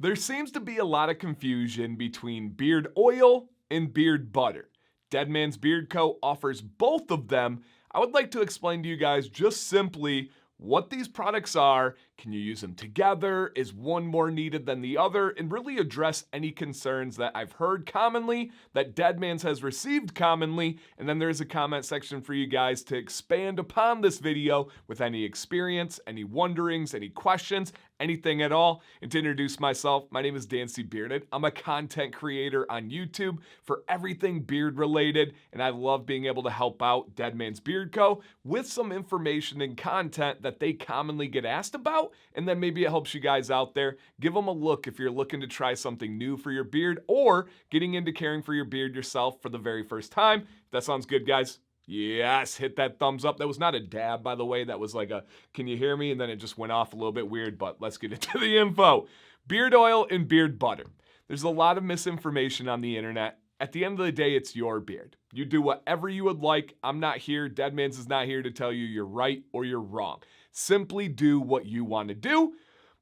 There seems to be a lot of confusion between beard oil and beard butter. Deadman's Beard Co. offers both of them. I would like to explain to you guys just simply what these products are. Can you use them together? Is one more needed than the other? And really address any concerns that I've heard commonly, that Deadman's has received commonly. And then there's a comment section for you guys to expand upon this video with any experience, any wonderings, any questions, anything at all. And to introduce myself, my name is Dancy Bearded. I'm a content creator on YouTube for everything beard related, and I love being able to help out Deadman's Beard Co. with some information and content that they commonly get asked about, and then maybe it helps you guys out there. Give them a look if you're looking to try something new for your beard or getting into caring for your beard yourself for the very first time. If that sounds good, guys. Yes, hit that thumbs up. That was not a dab, by the way. That was like a, can you hear me? And then it just went off a little bit weird, but let's get into the info. Beard oil and beard butter. There's a lot of misinformation on the internet. At the end of the day, it's your beard. You do whatever you would like. I'm not here. Deadman's is not here to tell you you're right or you're wrong. Simply do what you want to do.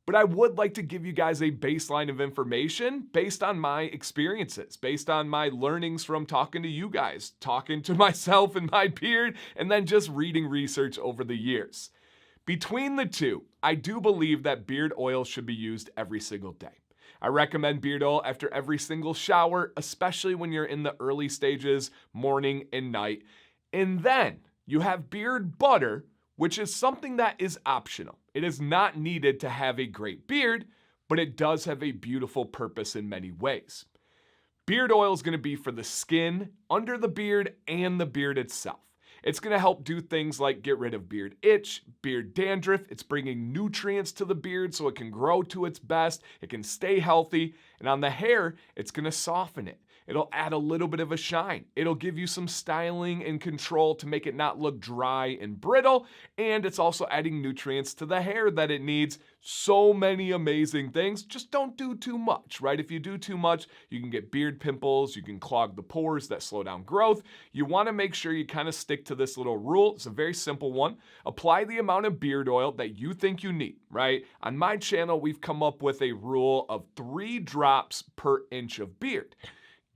But I would like to give you guys a baseline of information based on my experiences, based on my learnings from talking to you guys, talking to myself and my beard, and then just reading research over the years. Between the two, I do believe that beard oil should be used every single day. I recommend beard oil after every single shower, especially when you're in the early stages, morning and night. And then you have beard butter, which is something that is optional. It is not needed to have a great beard, but it does have a beautiful purpose in many ways. Beard oil is going to be for the skin, under the beard, and the beard itself. It's going to help do things like get rid of beard itch, beard dandruff. It's bringing nutrients to the beard so it can grow to its best. It can stay healthy. And on the hair, it's going to soften it. It'll add a little bit of a shine. It'll give you some styling and control to make it not look dry and brittle. And it's also adding nutrients to the hair that it needs. So many amazing things. Just don't do too much, right? If you do too much, you can get beard pimples. You can clog the pores that slow down growth. You want to make sure you kind of stick to this little rule. It's a very simple one. Apply the amount of beard oil that you think you need, right? On my channel, we've come up with a rule of 3 drops per inch of beard.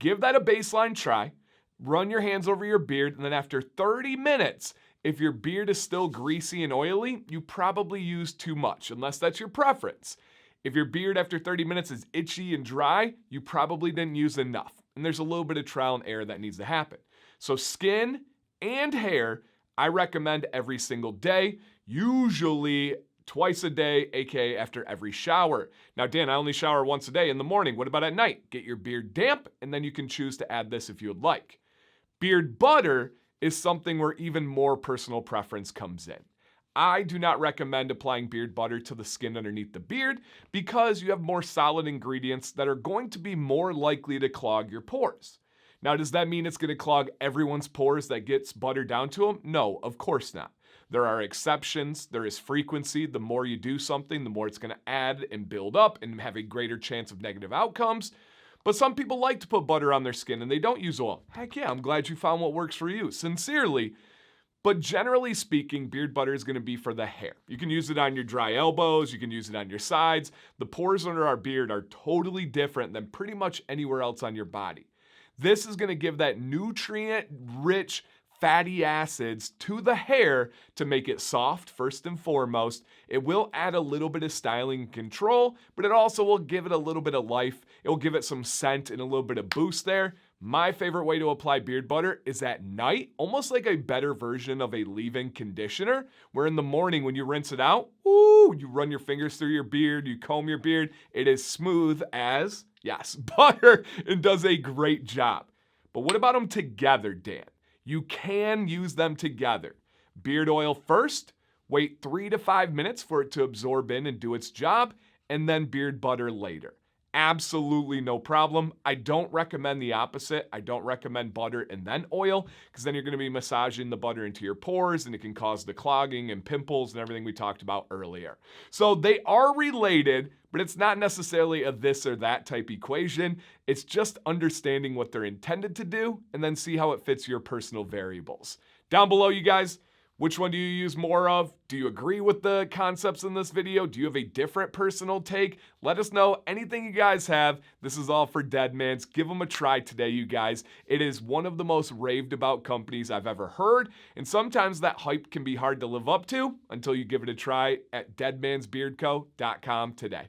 Give that a baseline try, run your hands over your beard, and then after 30 minutes, if your beard is still greasy and oily, you probably use too much, unless that's your preference. If your beard after 30 minutes is itchy and dry, you probably didn't use enough. And there's a little bit of trial and error that needs to happen. So skin and hair, I recommend every single day, usually twice a day, aka after every shower. Now, Dan, I only shower once a day in the morning. What about at night? Get your beard damp, and then you can choose to add this if you would like. Beard butter is something where even more personal preference comes in. I do not recommend applying beard butter to the skin underneath the beard because you have more solid ingredients that are going to be more likely to clog your pores. Now, does that mean it's going to clog everyone's pores that gets butter down to them? No, of course not. There are exceptions. There is frequency. The more you do something, the more it's going to add and build up and have a greater chance of negative outcomes. But some people like to put butter on their skin and they don't use oil. Heck yeah, I'm glad you found what works for you. Sincerely. But generally speaking, beard butter is going to be for the hair. You can use it on your dry elbows. You can use it on your sides. The pores under our beard are totally different than pretty much anywhere else on your body. This is going to give that nutrient-rich fatty acids to the hair to make it soft, first and foremost. It will add a little bit of styling and control, but it also will give it a little bit of life. It will give it some scent and a little bit of boost there. My favorite way to apply beard butter is at night, almost like a better version of a leave-in conditioner, where in the morning when you rinse it out, you run your fingers through your beard, you comb your beard. It is smooth as, yes, butter, and does a great job. But what about them together, Dan? You can use them together. Beard oil first, wait 3 to 5 minutes for it to absorb in and do its job, and then beard butter later. Absolutely no problem. I don't recommend the opposite. I don't recommend butter and then oil, because then you're going to be massaging the butter into your pores and it can cause the clogging and pimples and everything we talked about earlier. So they are related, but it's not necessarily a this or that type equation. It's just understanding what they're intended to do and then see how it fits your personal variables. Down below, you guys, Which one do you use more of? Do you agree with the concepts in this video? Do you have a different personal take? Let us know anything you guys have. This is all for Deadman's. Give them a try today, you guys. It is one of the most raved about companies I've ever heard, and sometimes that hype can be hard to live up to until you give it a try at deadmansbeardco.com today.